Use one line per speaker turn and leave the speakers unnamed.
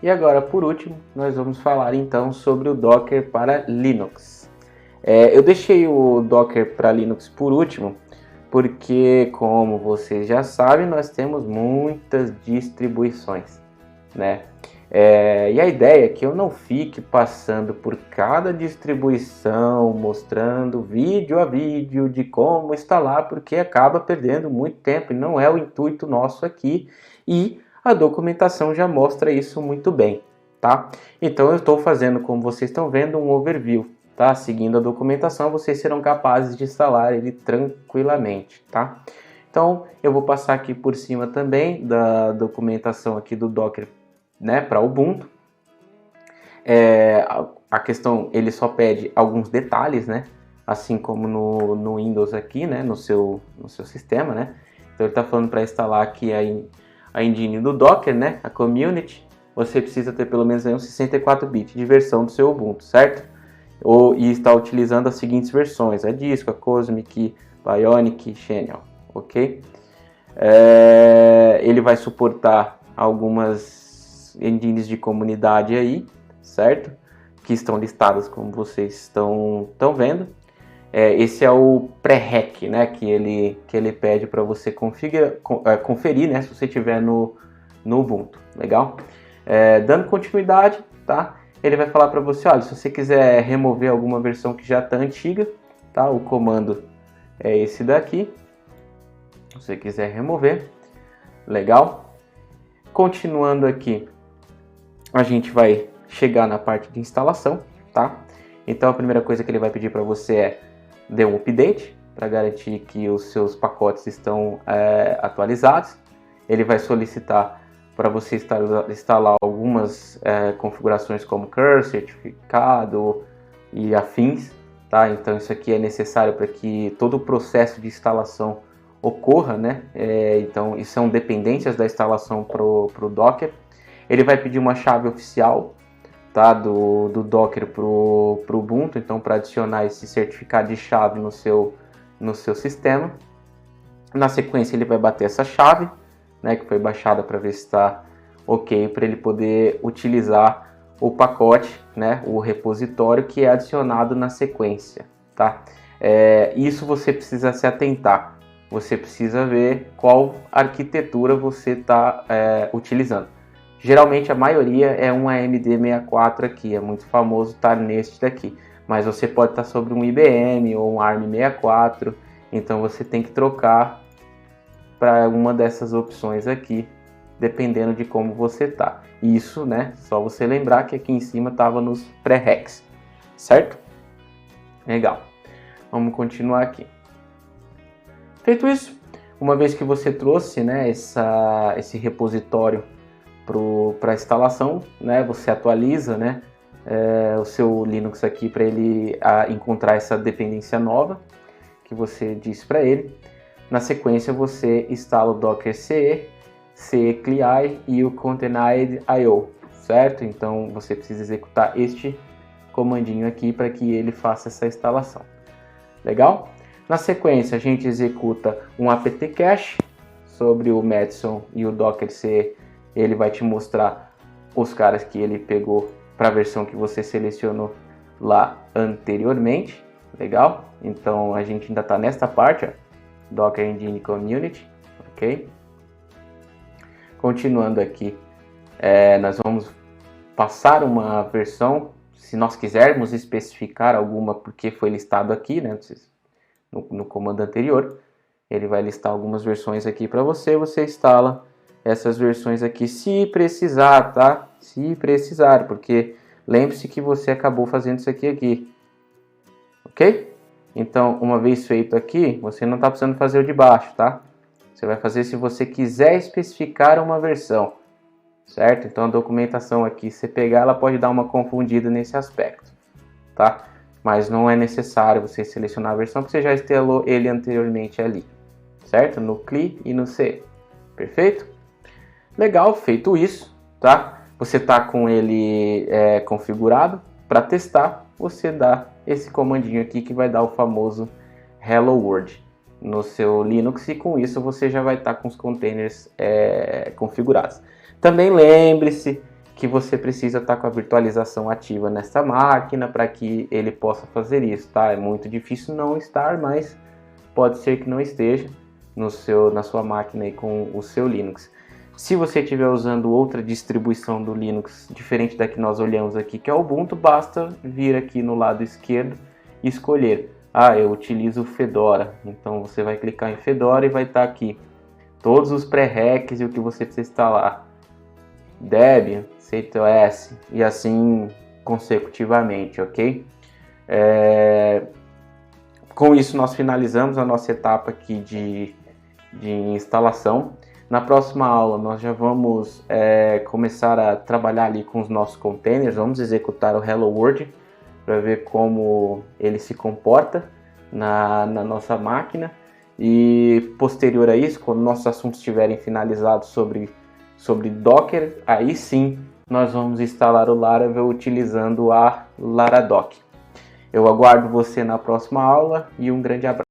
E agora, por último, nós vamos falar então sobre o Docker para Linux. Eu deixei o Docker para Linux por último, porque, como vocês já sabem, nós temos muitas distribuições, né? E a ideia é que eu não fique passando por cada distribuição, mostrando vídeo a vídeo de como instalar, porque acaba perdendo muito tempo e não é o intuito nosso aqui, e a documentação já mostra isso muito bem, tá? Então eu estou fazendo, como vocês estão vendo, um overview, tá? Seguindo a documentação, vocês serão capazes de instalar ele tranquilamente, tá? Então eu vou passar aqui por cima também da documentação aqui do Docker, né, para Ubuntu. A questão, ele só pede alguns detalhes, né, assim como no Windows aqui, né, no seu sistema, né. Então ele está falando para instalar aqui a engine do Docker, né, a community. Você precisa ter pelo menos aí uns 64 bits de versão do seu Ubuntu, certo? E está utilizando as seguintes versões: a Disco, a Cosmic, Bionic, Channel, ok? Ele vai suportar algumas engines de comunidade aí, certo? Que estão listadas como vocês estão vendo. Esse é o pré-rec, né? Que ele pede para você conferir, né? Se você tiver no Ubuntu, legal? Dando continuidade, tá? Ele vai falar para você, olha, se você quiser remover alguma versão que já está antiga, tá? O comando é esse daqui. Se você quiser remover, legal? Continuando aqui, a gente vai chegar na parte de instalação, tá? Então a primeira coisa que ele vai pedir para você é dê um update para garantir que os seus pacotes estão atualizados. Ele vai solicitar para você instalar algumas configurações como curl, certificado e afins, tá? Então isso aqui é necessário para que todo o processo de instalação ocorra, né? Então isso são dependências da instalação para o Docker. Ele vai pedir uma chave oficial, tá, do Docker para o Ubuntu, então para adicionar esse certificado de chave no seu sistema. Na sequência ele vai bater essa chave, né, que foi baixada, para ver se está ok, para ele poder utilizar o pacote, né, o repositório que é adicionado na sequência, tá? Isso você precisa se atentar, você precisa ver qual arquitetura você está utilizando. Geralmente a maioria é um AMD64 aqui, é muito famoso estar neste daqui, mas você pode estar sobre um IBM ou um ARM64, então você tem que trocar para uma dessas opções aqui, dependendo de como você tá. Isso, né? Só você lembrar que aqui em cima estava nos pré-recs, certo? Legal. Vamos continuar aqui. Feito isso, uma vez que você trouxe, né, esse repositório para instalação, né, você atualiza, né, o seu Linux aqui para ele encontrar essa dependência nova que você disse para ele. Na sequência você instala o Docker CE, CE-CLI e o Containerd.io, certo? Então você precisa executar este comandinho aqui para que ele faça essa instalação. Legal? Na sequência a gente executa um apt-cache sobre o Madison e o Docker CE. Ele vai te mostrar os caras que ele pegou para a versão que você selecionou lá anteriormente, legal? Então a gente ainda está nesta parte, ó, Docker Engine Community, ok? Continuando aqui, nós vamos passar uma versão, se nós quisermos especificar alguma, porque foi listado aqui, né, no comando anterior, ele vai listar algumas versões aqui para você, você instala essas versões aqui se precisar, tá? Se precisar, porque lembre-se que você acabou fazendo isso aqui, ok? Então, uma vez feito aqui, você não está precisando fazer o de baixo, tá? Você vai fazer se você quiser especificar uma versão, certo? Então, a documentação aqui, se você pegar, ela pode dar uma confundida nesse aspecto, tá? Mas não é necessário você selecionar a versão, porque você já instalou ele anteriormente ali, certo? No CLI e no CE, perfeito? Legal, feito isso, tá? Você tá com ele configurado. Para testar, você dá esse comandinho aqui que vai dar o famoso Hello World no seu Linux, e com isso você já vai estar com os containers configurados. Também lembre-se que você precisa estar com a virtualização ativa nessa máquina para que ele possa fazer isso, tá? É muito difícil não estar, mas pode ser que não esteja na sua máquina aí com o seu Linux. Se você estiver usando outra distribuição do Linux diferente da que nós olhamos aqui, que é o Ubuntu, basta vir aqui no lado esquerdo e escolher. Eu utilizo o Fedora, então você vai clicar em Fedora e vai estar aqui todos os pré-requisitos e o que você precisa instalar. Debian, CentOS e assim consecutivamente, ok? Com isso nós finalizamos a nossa etapa aqui de instalação. Na próxima aula nós já vamos começar a trabalhar ali com os nossos containers, vamos executar o Hello World para ver como ele se comporta na nossa máquina, e posterior a isso, quando nossos assuntos estiverem finalizados sobre Docker, aí sim nós vamos instalar o Laravel utilizando a Laradoc. Eu aguardo você na próxima aula e um grande abraço.